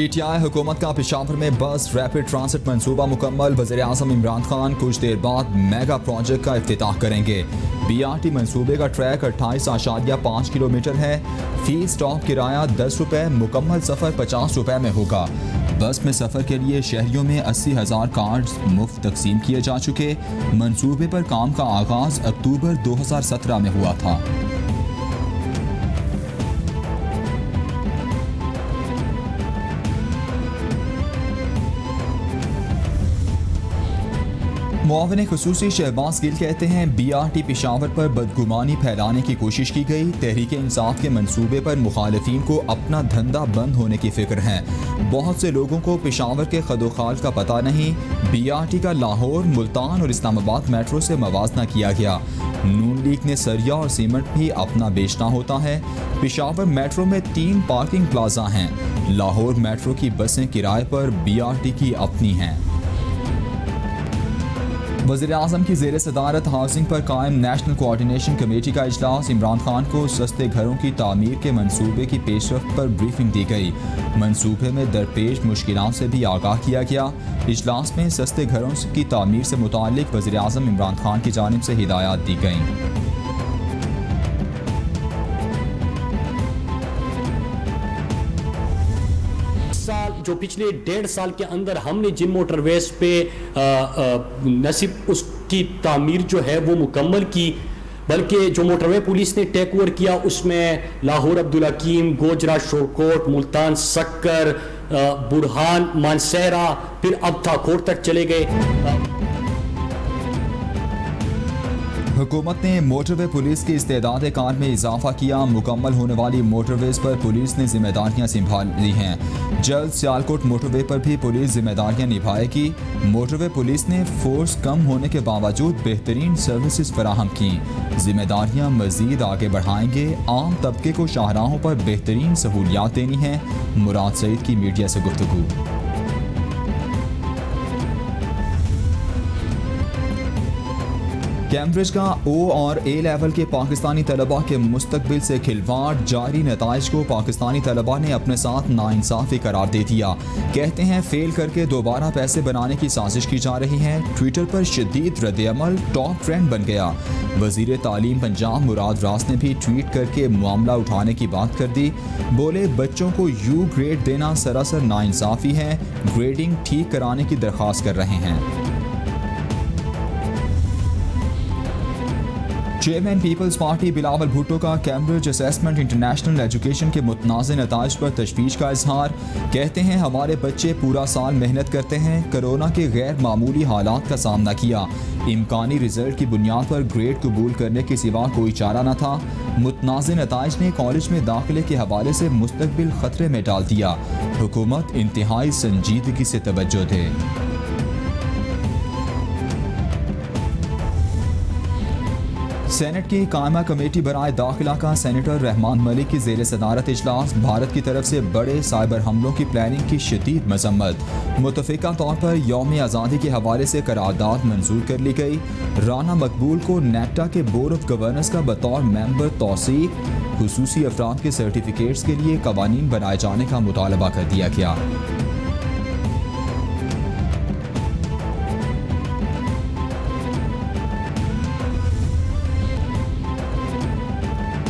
PTI हुकूमत का पेशावर में बस रैपिड ट्रांसिट मंसूबा मुकम्मल। वज़ीर-ए-आज़म इमरान खान कुछ देर बाद मेगा प्रोजेक्ट का इफ्तिताह करेंगे। BRT मंसूबे का ट्रैक 28.5 किलोमीटर है। फी स्टॉप किराया 10 रुपये, मुकम्मल सफ़र 50 रुपये में होगा। बस में सफ़र के लिए शहरियों में 80,000 कार्ड्स मुफ्त तकसीम किए जा चुके। मंसूबे पर काम का आगाज़ अक्टूबर 2017 में हुआ था। मुआविन खुसूसी शहबाज गिल कहते हैं BRT पेशावर पर बदगुमानी फैलाने की कोशिश की गई। तहरीक इंसाफ के मंसूबे पर मुखालिफिन को अपना धंधा बंद होने की फिक्र है। बहुत से लोगों को पेशावर के खदोखाल का पता नहीं। BRT का लाहौर, मुल्तान और इस्लामाबाद मेट्रो से मवाजना किया गया। नून लीग ने सरिया और सीमेंट भी अपना बेचना होता है। पेशावर मेट्रो में 3 पार्किंग प्लाजा हैं। लाहौर मेट्रो की बसें किराए पर, BRT की अपनी हैं। वज़ीर-ए-आज़म की ज़ेर सदारत हाउसिंग पर कायम नेशनल कोऑर्डिनेशन कमेटी का इजलास। इमरान खान को सस्ते घरों की तामीर के मंसूबे की पेशरफ्त पर ब्रीफिंग दी गई। मंसूबे में दरपेश मुश्किलात से भी आगाह किया गया। इजलास में सस्ते घरों की तामीर से मुताल्लिक वज़ीर-ए-आज़म इमरान खान की जानिब से हिदायत दी गईं। जो पिछले 1.5 साल के अंदर हमने जिन मोटरवेज पे न सिर्फ उसकी तामीर जो है वो मुकम्मल की, बल्कि जो मोटरवे पुलिस ने टेक ओवर किया उसमें लाहौर अब्दुल हकीम, गोजरा शोरकोट, मुल्तान सक्कर, बुरहान, मानसहरा, फिर अब थाकोट तक चले गए। हुकूमत ने मोटरवे पुलिस की इस्तेदाद कार में इजाफा किया। मुकम्मल होने वाली मोटरवेज पर पुलिस ने जिम्मेदारियां संभाल ली हैं। जल्द सियालकोट मोटरवे पर भी पुलिस जिम्मेदारियां निभाएगी। मोटरवे पुलिस ने फोर्स कम होने के बावजूद बेहतरीन सर्विसेज फराहम की। जिम्मेदारियां मजीद आगे बढ़ाएंगे। आम तबके को शाहराहों पर बेहतरीन सहूलियात देनी है। मुराद सईद की मीडिया से गुफ्तगू। कैम्ब्रिज का O और A लेवल के पाकिस्तानी तलबा के मुस्तकबिल से खिलवाड़। जारी नताइज को पाकिस्तानी तलबा ने अपने साथ नाइंसाफ़ी करार दे दिया। कहते हैं फेल करके दोबारा पैसे बनाने की साजिश की जा रही है। ट्विटर पर शदीद रद्द-ए-अमल टॉप ट्रेंड बन गया। वज़ीर तालीम पंजाब मुराद रास ने भी ट्वीट करके मामला उठाने की बात कर दी। बोले बच्चों को U ग्रेड देना सरासर नाइंसाफ़ी है। ग्रेडिंग ठीक कराने की दरख्वास्त कर रहे हैं। Chairman people's party Bilawal Bhutto का कैम्ब्रिज असेसमेंट इंटरनेशनल एजुकेशन के मुतनाज़ नताइज पर तशवीश का इजहार। कहते हैं हमारे बच्चे पूरा साल मेहनत करते हैं, कोरोना के गैर मामूली हालात का सामना किया। इम्कानी रिजल्ट की बुनियाद पर ग्रेड कबूल करने के सिवा कोई चारा न था। मुतनाज़ नताइज ने कॉलेज में दाखिले के हवाले से मुस्तकबिल खतरे में डाल दिया। हुकूमत इंतहाई संजीदगी से तवज्जो दे। सेनेट की कायमा कमेटी बराए दाखिला का सेनेटर रहमान मलिक की ज़ेर सदारत इजलास। भारत की तरफ से बड़े साइबर हमलों की प्लानिंग की शदीद मजम्मत। मुतफ़िका तौर पर यौम आज़ादी के हवाले से करारदाद मंजूर कर ली गई। राना मकबूल को नेक्टा के बोर्ड ऑफ गवर्नर्स का बतौर मेंबर तौसीक। खुसूसी अफराद के सर्टिफिकेट्स के लिए कवानीन बनाए जाने का मुतालबा कर दिया गया।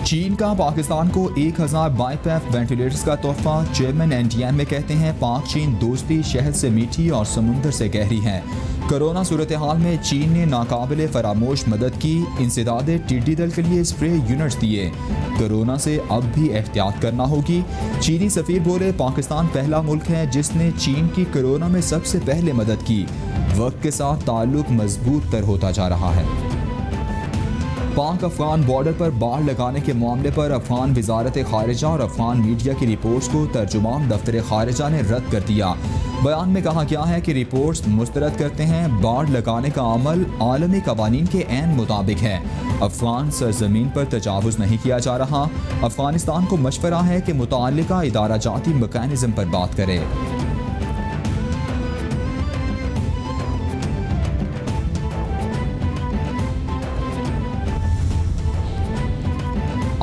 चीन का पाकिस्तान को 1000 बाईपैफ वेंटिलेटर्स का तोहफा। चेयरमैन NDM में कहते हैं पाक चीन दोस्ती शहद से मीठी और समुंदर से गहरी है। कोरोना सूरत हाल में चीन ने नाकाबिले फरामोश मदद की। इंसदादे टिड्डी दल के लिए स्प्रे यूनिट्स दिए। कोरोना से अब भी एहतियात करना होगी। चीनी सफीर बोले पाकिस्तान पहला मुल्क है जिसने चीन की कोरोना में सबसे पहले मदद की। वक्त के साथ ताल्लुक मजबूत तर होता जा रहा है। पाक अफगान बॉर्डर पर बाड़ लगाने के मामले पर अफगान वजारत खारिजा और अफगान मीडिया की रिपोर्ट्स को तर्जुमान दफ्तर खारिजा ने रद्द कर दिया। बयान में कहा गया है कि रिपोर्ट्स मुस्तरद करते हैं बाड़ लगाने का अमल आलमी कवानीन के ऐन मुताबिक है। अफगान सरजमीन पर तजावुज़ नहीं किया जा रहा। अफगानिस्तान को मशवरा है कि मुताल्लिका इदारा जाती मैकेनिज्म पर बात करे।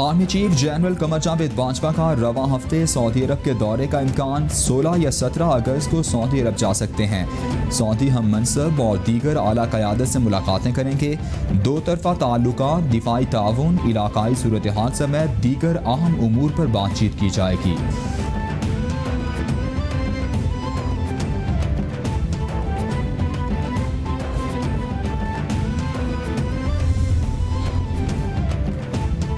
Army chief general Qamar Javed Bajwa का रवा हफ्ते सऊदी अरब के दौरे का इम्कान 16 या 17 अगस्त को सऊदी अरब जा सकते हैं। सऊदी हम मनसब और दीगर आला क़यादत से मुलाकातें करेंगे। दो तरफ़ा ताल्लुकात, दिफाई ताउन, इलाकाई सूरत हाल समेत दीगर अहम उमूर पर बातचीत की जाएगी।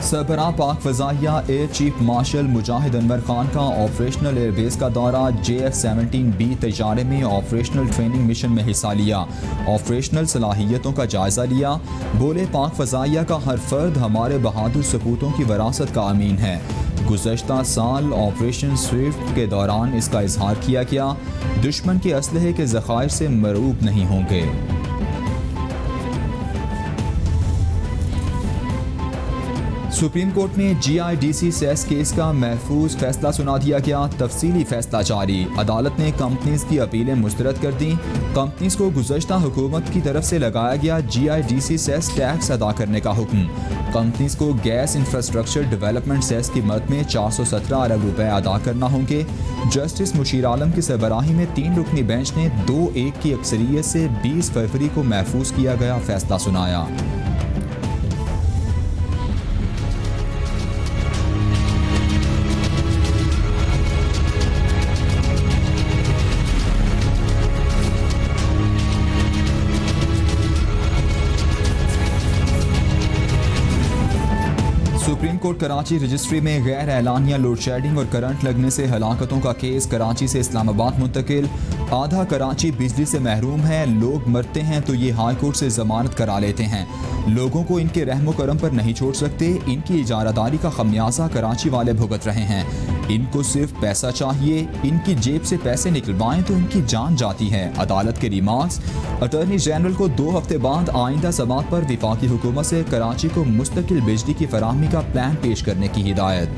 सरबराह पाक फ़ज़ाइया एयर चीफ मार्शल मुजाहिद अनवर खान का ऑपरेशनल एयरबेस का दौरा, JF-17B तैयारे में ऑपरेशनल ट्रेनिंग मिशन में हिस्सा लिया, ऑपरेशनल सलाहियतों का जायज़ा लिया। बोले, पाक फ़ज़ाइया का हर फर्द हमारे बहादुर सपूतों की विरासत का अमीन है। गुज़श्ता साल ऑपरेशन स्विफ्ट के दौरान इसका इजहार किया गया। दुश्मन के असलहे के ज़खायर से मरूब नहीं होंगे। सुप्रीम कोर्ट में GIDC सेस केस का महफूज फैसला सुना दिया गया। तफसीली फैसला जारी। अदालत ने कंपनीज की अपीलें मुस्तरद कर दी। कंपनीज को गुज़श्ता हुकूमत की तरफ से लगाया गया GIDC सेस टैक्स अदा करने का हुक्म। कंपनीज को गैस इंफ्रास्ट्रक्चर डेवलपमेंट सेस की मद में 417 अरब रुपए अदा करना होंगे। जस्टिस मुशीर आलम की सरबराही में 3 रुकनी बेंच ने 2-1 की अक्सरियत से 20 फरवरी को महफूज किया गया फैसला सुनाया। सुप्रीम कोर्ट कराची रजिस्ट्री में गैर एलानिया लोड शेडिंग और करंट लगने से हलाकतों का केस कराची से इस्लामाबाद मुंतकिल। आधा कराची बिजली से महरूम है। लोग मरते हैं तो ये हाई कोर्ट से जमानत करा लेते हैं। लोगों को इनके रहमो करम पर नहीं छोड़ सकते। इनकी इजारादारी का खमियाजा कराची वाले भुगत रहे हैं। इनको सिर्फ पैसा चाहिए। इनकी जेब से पैसे निकलवाएं तो इनकी जान जाती है। अदालत के रिमार्क्स। अटॉर्नी जनरल को 2 हफ्ते बाद आइंदा समात पर वफाकी हुकूमत से कराची को मुस्तकिल बिजली की फराहमी का प्लान पेश करने की हिदायत।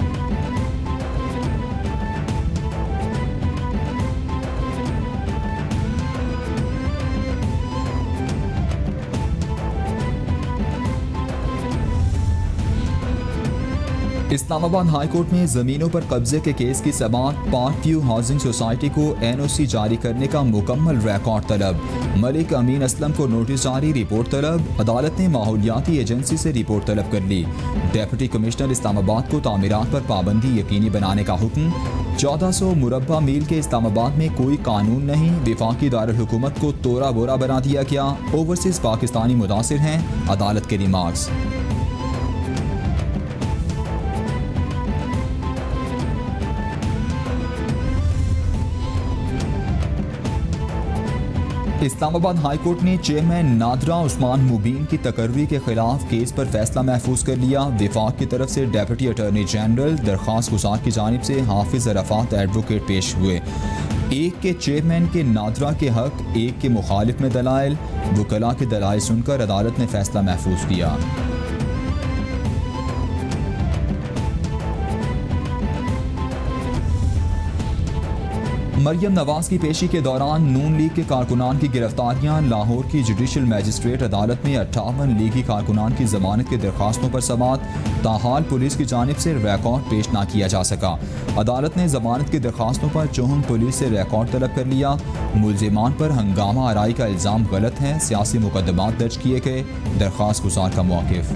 इस्लामाबाद हाई कोर्ट में ज़मीनों पर कब्जे के केस की समाअत। पार्क व्यू हाउसिंग सोसाइटी को NOC जारी करने का मुकम्मल रिकॉर्ड तलब। मलिक अमीन असलम को नोटिस जारी, रिपोर्ट तलब। अदालत ने माहौलियाती एजेंसी से रिपोर्ट तलब कर ली। डेप्यूटी कमिश्नर इस्लामाबाद को तामीरात पर पाबंदी यकीनी बनाने का हुक्म। 1400 मुरब्बा मील के इस्लामाबाद में कोई कानून नहीं। वफाकी दारुल हुकूमत को तोरा बोरा बना दिया गया। ओवरसीज पाकिस्तानी मुतासिर हैं। अदालत के रिमार्क्स। इस्लामाबाद हाई कोर्ट ने चेयरमैन नादरा उस्मान मुबीन की तकर्री के खिलाफ केस पर फैसला महफूज कर लिया। वफाक की तरफ से डेप्यूटी अटॉर्नी जनरल दरख्वास्त गुजार की जानिब से हाफिज अरफात एडवोकेट पेश हुए। एक के चेयरमैन के नादरा के हक, एक के मुखालिफ में दलाइल। वकला के दलाइल सुनकर अदालत ने फैसला महफूज किया। मरियम नवाज की पेशी के दौरान नून लीग के कारकुनान की गिरफ्तारियां। लाहौर की जुडिशल मैजिस्ट्रेट अदालत में 58 लीगी कारकुनान की जमानत की दरख्वास्तों पर समाअत। ताहाल पुलिस की जानिब से रिकॉर्ड पेश ना किया जा सका। अदालत ने जमानत की दरख्वास्तों पर चौहन पुलिस से रिकॉर्ड तलब कर लिया। मुलजिमान पर हंगामा आराई का इल्ज़ाम गलत है। सियासी मुकदमात दर्ज किए गए। दरख्वास्त गुजार का मौक़िफ़।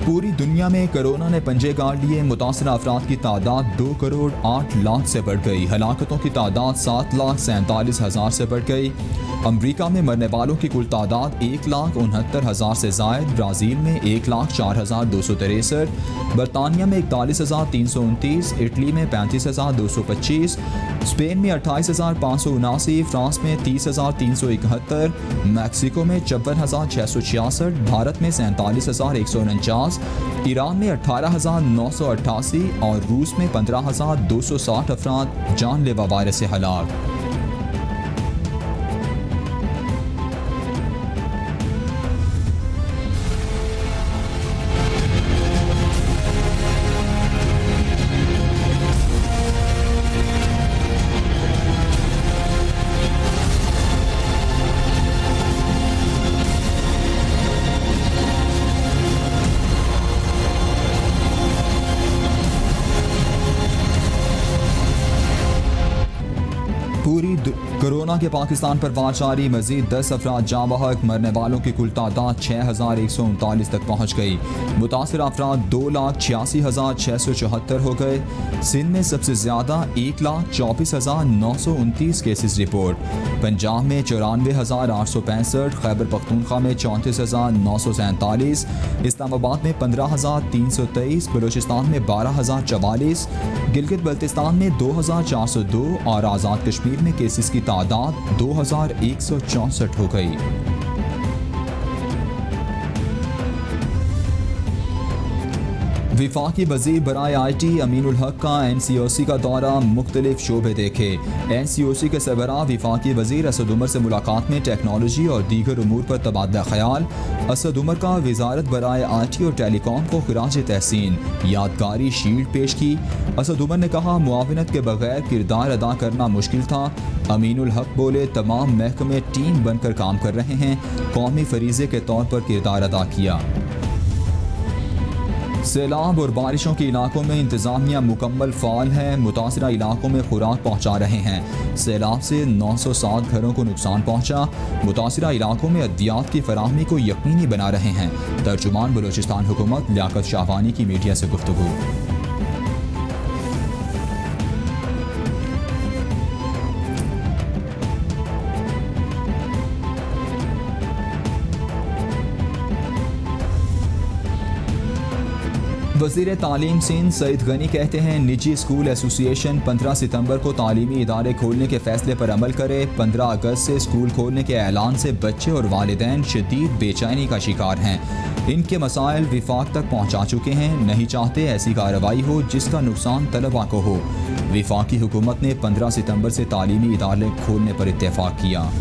पूरी दुनिया में कोरोना ने पंजे गाड़ लिए। मुतासरा अफराद की तादाद 2 करोड़ 8 लाख से बढ़ गई। हलाकतों की तादाद 7,47,000 से बढ़ गई। अमरीका में मरने वालों की कुल तादाद 1,69,000 से जायद। ब्राज़ील में 1,04,263। बरतानिया में 41,329। इटली में 35,225। स्पेन में 28,579। फ्रांस में 30,371। मैक्सिको में 54,666। भारत में 47,149। ईरान में 18,988 और रूस में 15,260 अफराद जानलेवा वायरस से हलाक। आगे पाकिस्तान पर वार जारी, मजीद 10 अफराद जाँ बहक, मरने वालों की कुल तादाद 6139 तक पहुँच गई। मुतासर अफराद 2,86,674 हो गए। सिंध में सबसे ज़्यादा 1,24,929 केसेस रिपोर्ट। पंजाब में 94,865, खैबर पख्तूनख्वा में 34,947, इस्लामाबाद में 15,323, बलूचिस्तान में 12,044, गिलगित बल्तिस्तान में 2,402 और आज़ाद कश्मीर में केसेस की तादाद 2,164 हो गई। विफाकी वज़ीर बराए IT अमीनुल हक का NCOC का दौरा, मुख्तलिफ शोबे देखे। NCOC के सरबराह विफाकी वज़ीर असद उमर से मुलाकात में टेक्नोलॉजी और दीगर उमूर पर तबादला ख्याल। असद उमर का वजारत बराए IT और टेलीकॉम को खिराज तहसीन यादगारी शील्ड पेश की। असद उमर ने कहा, मुआवनत के बगैर किरदार अदा करना मुश्किल था। अमीनुल हक बोले, तमाम महकमे टीम बनकर काम कर रहे हैं, कौमी फरीज़े के तौर पर किरदार अदा किया। सैलाब और बारिशों के इलाकों में इंतजामिया मुकम्मल फ़ाल है, मुतासरा इलाकों में खुराक पहुँचा रहे हैं। सैलाब से 907 घरों को नुकसान पहुँचा। मुतासरा इलाकों में अद्वियात की फराहमी को यकीनी बना रहे हैं। तर्जुमान बलूचिस्तान हुकूमत लियाकत शाहवानी की मीडिया से गुफ्तगू। वज़ीर तालीम सिंध सईद गनी कहते हैं, निजी स्कूल एसोसिएशन 15 सितंबर को तालीमी इदारे खोलने के फैसले पर अमल करे। 15 अगस्त से स्कूल खोलने के ऐलान से बच्चे और वालिदैन शदीद बेचैनी का शिकार हैं। इनके मसाइल विफाक तक पहुँचा चुके हैं, नहीं चाहते ऐसी कार्रवाई हो जिसका नुकसान तलबा को हो। विफाकी हुकूमत ने 15 सितंबर से तालीमी इदारे खोलने पर इत्तेफाक किया।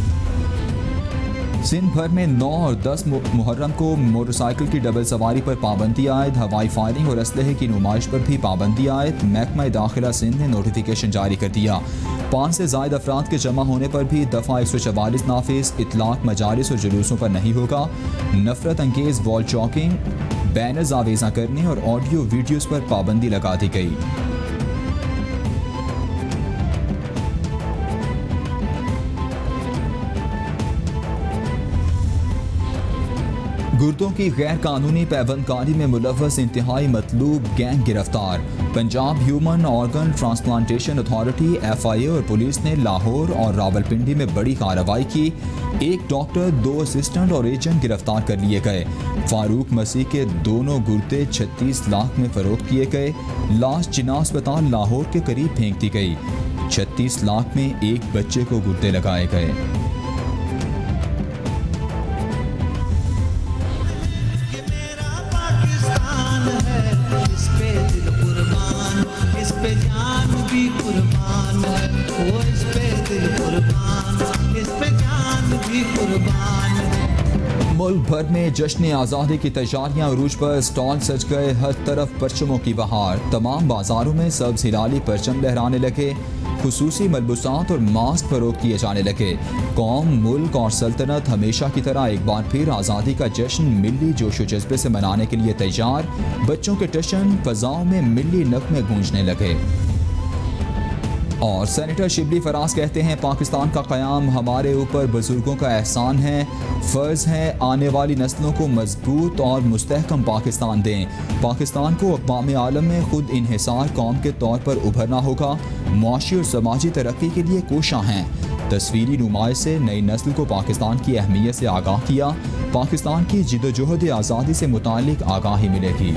सिंध भर में 9 और 10 मुहर्रम को मोटरसाइकिल की डबल सवारी पर पाबंदी आयद। हवाई फायरिंग और असलहे की नुमाइश पर भी पाबंदी आयद। महकमा दाखिला सिंध ने नोटिफिकेशन जारी कर दिया। 5 से ज़ायद अफराद के जमा होने पर भी दफ़ा 144 नाफिज। इतलाक मजालिस और जुलूसों पर नहीं होगा। नफरत अंगेज़ वॉल चॉकिंग, बैनर्स आवेज़ा करने और ऑडियो वीडियोज़ पर पाबंदी लगा दी गई। गुर्दों की गैर कानूनी पैबंदकारी में मुलव्वस इंतहाई मतलूब गैंग गिरफ्तार। Punjab human organ transplantation authority FIA और पुलिस ने लाहौर और रावलपिंडी में बड़ी कार्रवाई की। एक डॉक्टर, 2 असिस्टेंट और एजेंट गिरफ्तार कर लिए गए। फारूक मसीह के दोनों गुर्दे 36 लाख में फरोख्त किए गए। लाश जिन्ना अस्पताल लाहौर के करीब फेंक दी गई। 36 लाख में एक बच्चे को गुर्दे लगाए गए। मुल्क भर में जश्न आज़ादी की तैयारियां उरूज पर, स्टॉल सज गए, हर तरफ परचमों की बहार। तमाम बाजारों में सब्ज़ हिलाली परचम लहराने लगे। खुसूसी मलबूसात और मास्क फरोख्त किए जाने लगे। कौम, मुल्क और सल्तनत हमेशा की तरह एक बार फिर आज़ादी का जश्न मिली जोशो जज्बे से मनाने के लिए तैयार। बच्चों के टशन फ़ज़ाओं में मिली नग़्मे गूंजने लगे। और सेनेटर शिबली फराज कहते हैं, पाकिस्तान का क़याम हमारे ऊपर बुजुर्गों का एहसान है। फ़र्ज़ है आने वाली नस्लों को मजबूत और मुस्तहकम पाकिस्तान दें। पाकिस्तान को अक़वाम आलम में खुद इन्हिसार कौम के तौर पर उभरना होगा। मुआशी और समाजी तरक्की के लिए कोशां हैं। तस्वीरी नुमाइश से नई नस्ल को पाकिस्तान की अहमियत से आगाह किया। पाकिस्तान की जिद्दोजहद आज़ादी से मुताल्लिक़ आगाही मिलेगी।